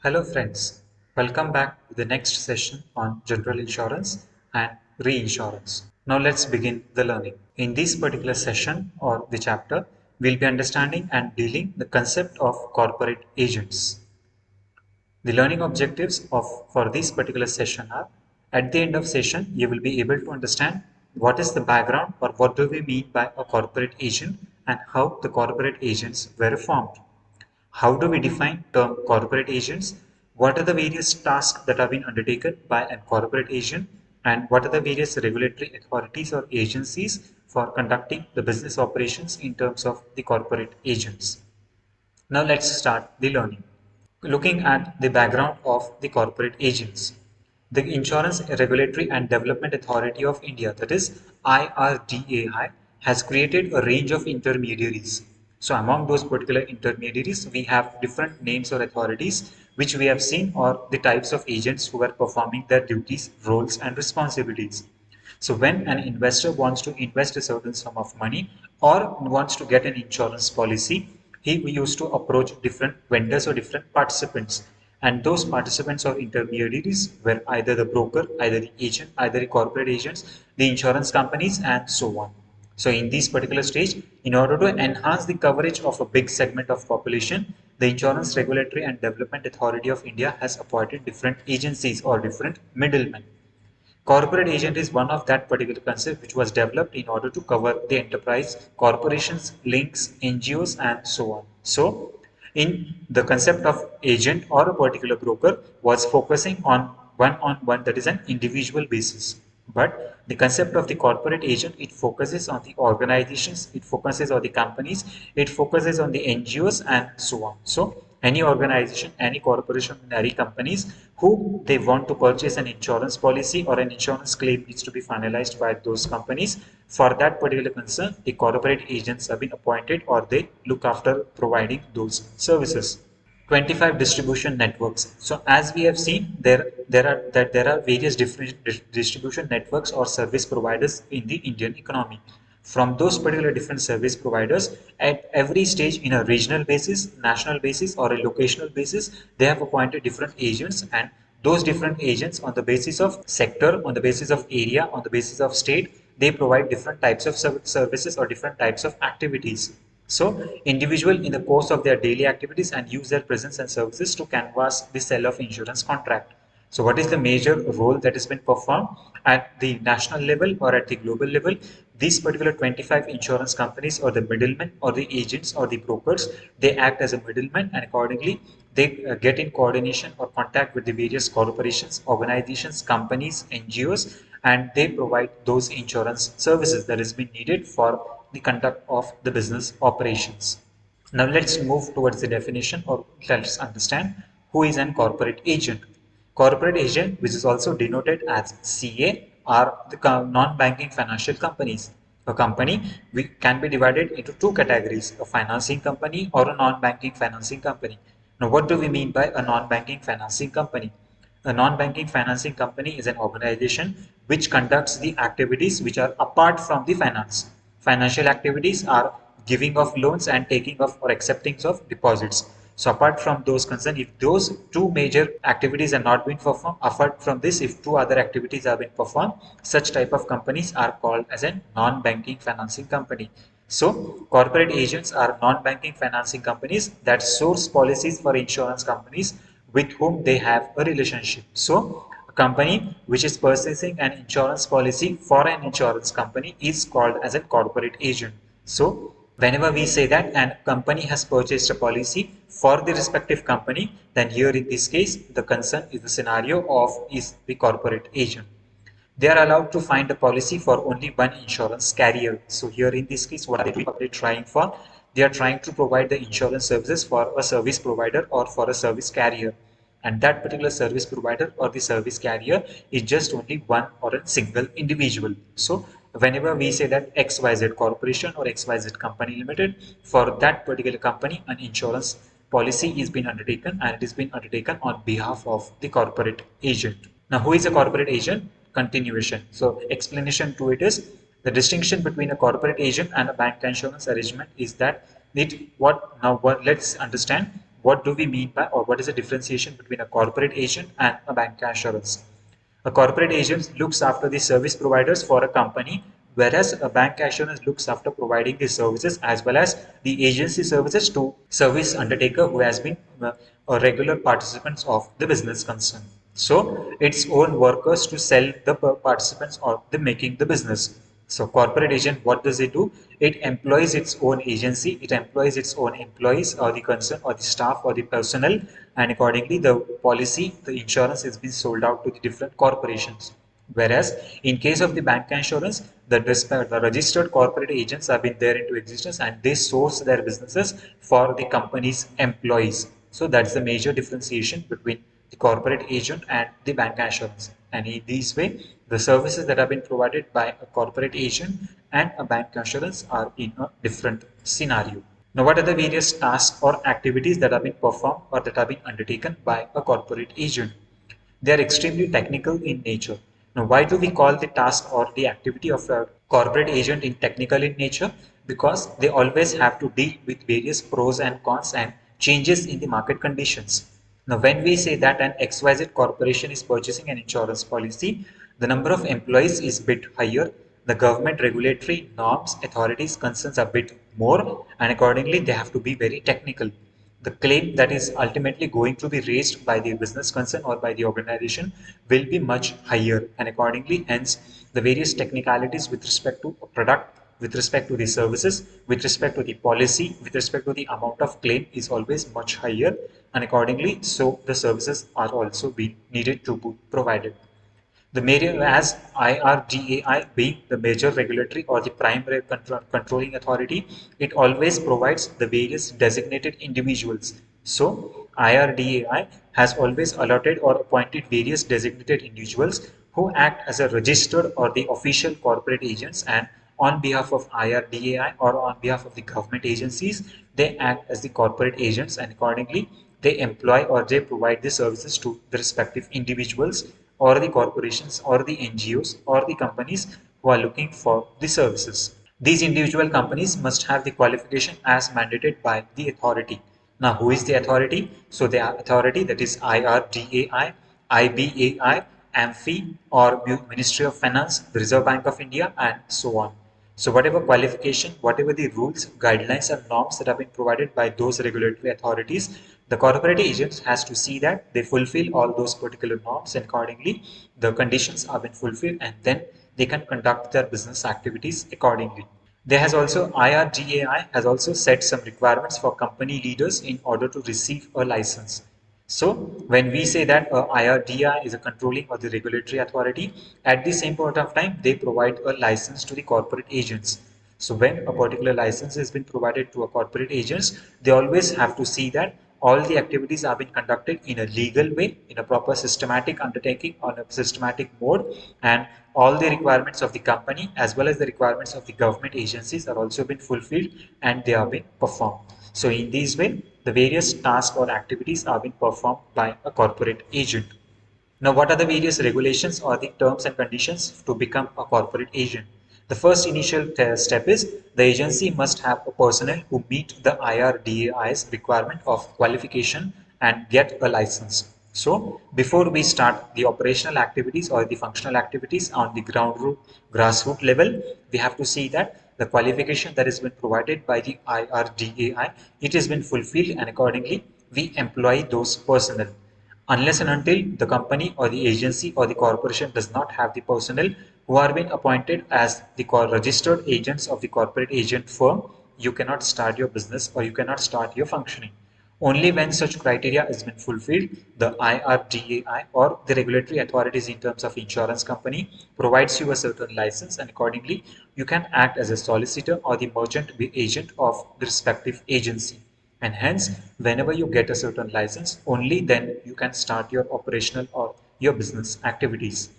Hello friends, welcome back to the next session on general insurance and reinsurance. Now let's begin the learning. In this particular session or the chapter, we'll be understanding and dealing the concept of corporate agents. The learning objectives for this particular session are, at the end of session, you will be able to understand what is the background or what do we mean by a corporate agent and how the corporate agents were formed. How do we define term corporate agents? What are the various tasks that have been undertaken by a corporate agent? And what are the various regulatory authorities or agencies for conducting the business operations in terms of the corporate agents? Now let's start the learning. Looking at the background of the corporate agents. The Insurance Regulatory and Development Authority of India, that is IRDAI, has created a range of intermediaries. So among those particular intermediaries, we have different names or authorities which we have seen are the types of agents who are performing their duties, roles and responsibilities. So when an investor wants to invest a certain sum of money or wants to get an insurance policy, he used to approach different vendors or different participants. And those participants or intermediaries were either the broker, either the agent, either the corporate agents, the insurance companies, and so on. So in this particular stage, in order to enhance the coverage of a big segment of population, the Insurance Regulatory and Development Authority of India has appointed different agencies or different middlemen. Corporate agent is one of that particular concept which was developed in order to cover the enterprise, corporations, links, NGOs, and so on. So, in the concept of agent or a particular broker was focusing on one, that is an individual basis. But the concept of the corporate agent, it focuses on the organizations, it focuses on the companies, it focuses on the NGOs and so on. So any organization, any corporation, any companies who they want to purchase an insurance policy or an insurance claim needs to be finalized by those companies. For that particular concern, the corporate agents have been appointed or they look after providing those services. 25 distribution networks. So as we have seen, there are various different distribution networks or service providers in the Indian economy. From those particular different service providers, at every stage in a regional basis, national basis, or a locational basis, they have appointed different agents, and those different agents on the basis of sector, on the basis of area, on the basis of state, they provide different types of services or different types of activities. So, individual in the course of their daily activities and use their presence and services to canvass the sale of insurance contract. So, what is the major role that has been performed at the national level or at the global level? These particular 25 insurance companies or the middlemen or the agents or the brokers, they act as a middleman and accordingly they get in coordination or contact with the various corporations, organizations, companies, NGOs, and they provide those insurance services that has been needed for the conduct of the business operations. Now let's move towards the definition or let's understand who is an corporate agent. Corporate agent, which is also denoted as CA, are the non-banking financial companies. A company can be divided into two categories, a financing company or a non-banking financing company. Now what do we mean by a non-banking financing company? A non-banking financing company is an organization which conducts the activities which are apart from the finance. Financial activities are giving of loans and taking of or accepting of deposits. So apart from those concerned, if those two major activities are not being performed, apart from this, if two other activities have been performed, such type of companies are called as a non-banking financing company. So corporate agents are non-banking financing companies that source policies for insurance companies with whom they have a relationship. So a company which is purchasing an insurance policy for an insurance company is called as a corporate agent. So whenever we say that a company has purchased a policy for the respective company, then here in this case, the concern is the scenario of is the corporate agent. They are allowed to find a policy for only one insurance carrier. So here in this case, what are they trying for? They are trying to provide the insurance services for a service provider or for a service carrier. And that particular service provider or the service carrier is just only one or a single individual. So whenever we say that XYZ corporation or XYZ company limited, for that particular company, an insurance policy is being undertaken and it is being undertaken on behalf of the corporate agent. Now, who is a corporate agent? Continuation. So, explanation to it is the distinction between a corporate agent and a bank insurance arrangement is that let's understand what do we mean by, or what is the differentiation between a corporate agent and a bank assurance? A corporate agent looks after the service providers for a company, whereas a bank assurance looks after providing the services as well as the agency services to service undertaker who has been a regular participants of the business concern. So its own workers to sell the participants or the making the business. So corporate agent, what does it do? It employs its own agency, it employs its own employees or the concern or the staff or the personnel, and accordingly the policy, the insurance is being sold out to the different corporations. Whereas in case of the bank insurance, the registered corporate agents have been there into existence and they source their businesses for the company's employees. So that's the major differentiation between the corporate agent and the bank assurance. And in this way, the services that have been provided by a corporate agent and a bank assurance are in a different scenario. Now, what are the various tasks or activities that have been performed or that have been undertaken by a corporate agent? They are extremely technical in nature. Now, why do we call the task or the activity of a corporate agent in technical in nature? Because they always have to deal with various pros and cons and changes in the market conditions. Now, when we say that an XYZ corporation is purchasing an insurance policy, the number of employees is bit higher, the government regulatory norms, authorities, concerns are bit more, and accordingly they have to be very technical. The claim that is ultimately going to be raised by the business concern or by the organization will be much higher, and accordingly hence the various technicalities with respect to a product, with respect to the services, with respect to the policy, with respect to the amount of claim is always much higher, and accordingly so the services are also being needed to be provided. The major, as IRDAI being the major regulatory or the primary controlling authority, it always provides the various designated individuals. So IRDAI has always allotted or appointed various designated individuals who act as a registered or the official corporate agents, and on behalf of IRDAI or on behalf of the government agencies, they act as the corporate agents, and accordingly they employ or they provide the services to the respective individuals or the corporations or the NGOs or the companies who are looking for the services. These individual companies must have the qualification as mandated by the authority. Now, who is the authority? So, the authority, that is IRDAI, IBAI, AMFI, or Ministry of Finance, the Reserve Bank of India, and so on. So whatever qualification, whatever the rules, guidelines and norms that have been provided by those regulatory authorities, the corporate agents has to see that they fulfill all those particular norms, and accordingly the conditions have been fulfilled, and then they can conduct their business activities accordingly. There has also IRDAI has also set some requirements for company leaders in order to receive a license. So when we say that IRDAI is a controlling or the regulatory authority, at the same point of time, they provide a license to the corporate agents. So when a particular license has been provided to a corporate agents, they always have to see that all the activities have been conducted in a legal way, in a proper systematic undertaking on a systematic mode, and all the requirements of the company as well as the requirements of the government agencies are also been fulfilled and they are being performed. So in this way, the various tasks or activities are being performed by a corporate agent. Now, what are the various regulations or the terms and conditions to become a corporate agent? The first initial step is the agency must have a personnel who meet the IRDAI's requirement of qualification and get a license. So, before we start the operational activities or the functional activities on the grassroots level, we have to see that the qualification that has been provided by the IRDAI, it has been fulfilled, and accordingly we employ those personnel. Unless and until the company or the agency or the corporation does not have the personnel who are being appointed as the registered agents of the corporate agent firm, you cannot start your business or you cannot start your functioning. Only when such criteria has been fulfilled, the IRDAI or the regulatory authorities in terms of insurance company provides you a certain license, and accordingly you can act as a solicitor or the merchant agent of the respective agency. And hence, whenever you get a certain license, only then you can start your operational or your business activities.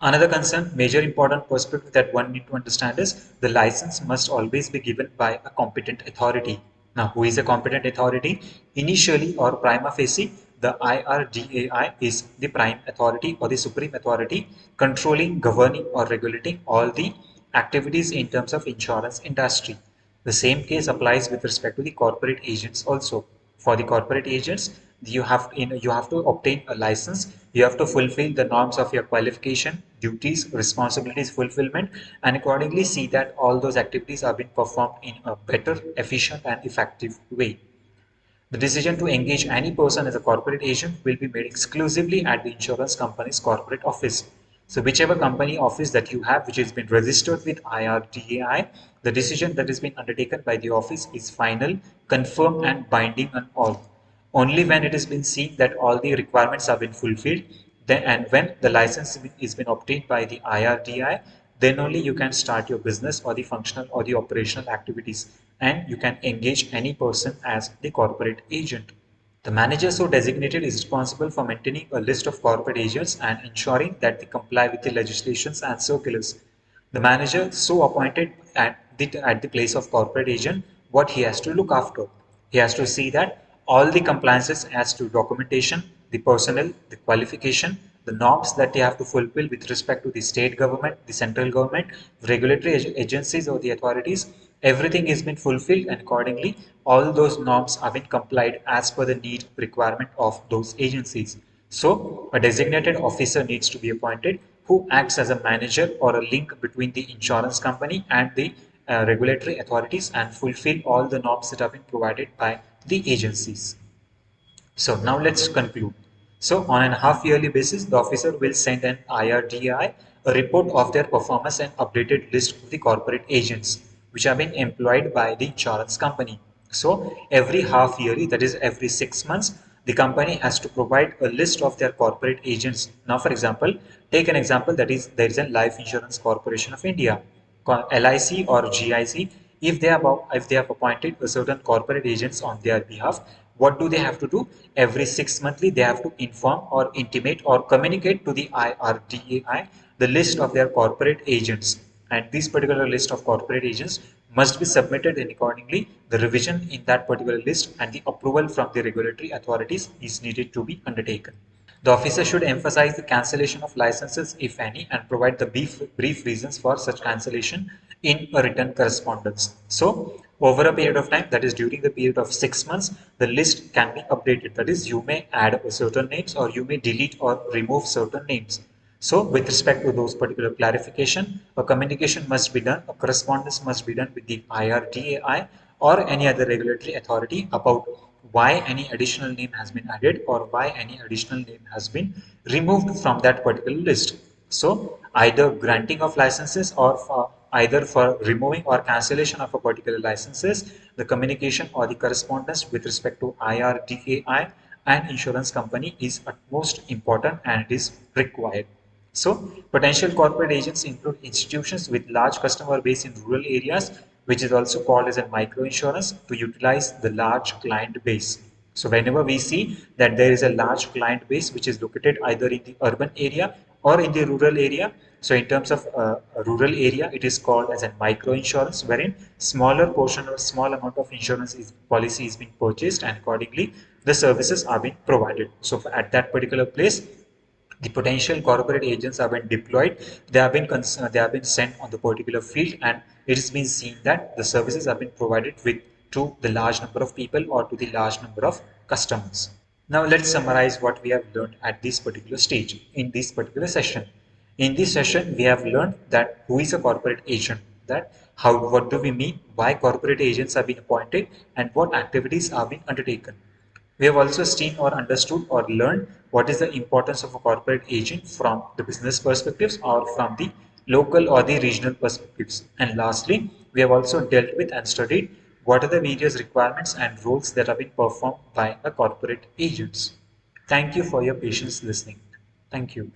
Another concern, major important perspective that one need to understand is the license must always be given by a competent authority. Now, who is a competent authority? Initially or prima facie, the IRDAI is the prime authority or the supreme authority controlling, governing or regulating all the activities in terms of insurance industry. The same case applies with respect to the corporate agents also. For the corporate agents, you have to obtain a license. You have to fulfill the norms of your qualification, duties, responsibilities, fulfillment, and accordingly see that all those activities are being performed in a better, efficient, and effective way. The decision to engage any person as a corporate agent will be made exclusively at the insurance company's corporate office. So whichever company office that you have which has been registered with IRDAI, the decision that has been undertaken by the office is final, confirmed and binding on all. Only when it has been seen that all the requirements have been fulfilled, then and when the license is been obtained by the IRDI, then only you can start your business or the functional or the operational activities, and you can engage any person as the corporate agent. The manager so designated is responsible for maintaining a list of corporate agents and ensuring that they comply with the legislations and circulars. The manager so appointed at the place of corporate agent, what he has to look after. He has to see that all the compliances as to documentation, the personnel, the qualification, the norms that they have to fulfill with respect to the state government, the central government, regulatory agencies or the authorities, everything has been fulfilled, and accordingly all those norms have been complied as per the need requirement of those agencies. So a designated officer needs to be appointed who acts as a manager or a link between the insurance company and the regulatory authorities and fulfill all the norms that have been provided by the agencies. So now let's conclude. So on a half yearly basis, the officer will send an IRDI a report of their performance and updated list of the corporate agents which have been employed by the insurance company. So every half yearly, that is every 6 months, the company has to provide a list of their corporate agents. Now, for example, take an example that is there is a Life Insurance Corporation of India, LIC or GIC. If they have appointed a certain corporate agents on their behalf, what do they have to do? Every 6 monthly, they have to inform or intimate or communicate to the IRDAI the list of their corporate agents. And this particular list of corporate agents must be submitted, and accordingly, the revision in that particular list and the approval from the regulatory authorities is needed to be undertaken. The officer should emphasize the cancellation of licenses, if any, and provide the brief reasons for such cancellation in a written correspondence. So, over a period of time, that is during the period of 6 months, the list can be updated. That is, you may add certain names or you may delete or remove certain names. So, with respect to those particular clarification, a communication must be done, a correspondence must be done with the IRDAI or any other regulatory authority about why any additional name has been added or why any additional name has been removed from that particular list. So either granting of licenses or either for removing or cancellation of a particular licenses, the communication or the correspondence with respect to IRDAI and insurance company is utmost important and it is required. So, potential corporate agents include institutions with large customer base in rural areas, which is also called as a micro insurance, to utilize the large client base. So, whenever we see that there is a large client base which is located either in the urban area or in the rural area, so in terms of a rural area, it is called as a micro insurance, wherein smaller portion or small amount of insurance policy is being purchased and accordingly the services are being provided. So, at that particular place, the potential corporate agents have been deployed, they have been sent on the particular field, and it has been seen that the services have been provided with to the large number of people or to the large number of customers. Now let's summarize what we have learned at this particular stage in this particular session. In this session, we have learned that who is a corporate agent, that what do we mean, why corporate agents have been appointed, and what activities are being undertaken. We have also seen or understood or learned what is the importance of a corporate agent from the business perspectives or from the local or the regional perspectives. And lastly, we have also dealt with and studied what are the various requirements and roles that have been performed by a corporate agents. Thank you for your patience listening. Thank you.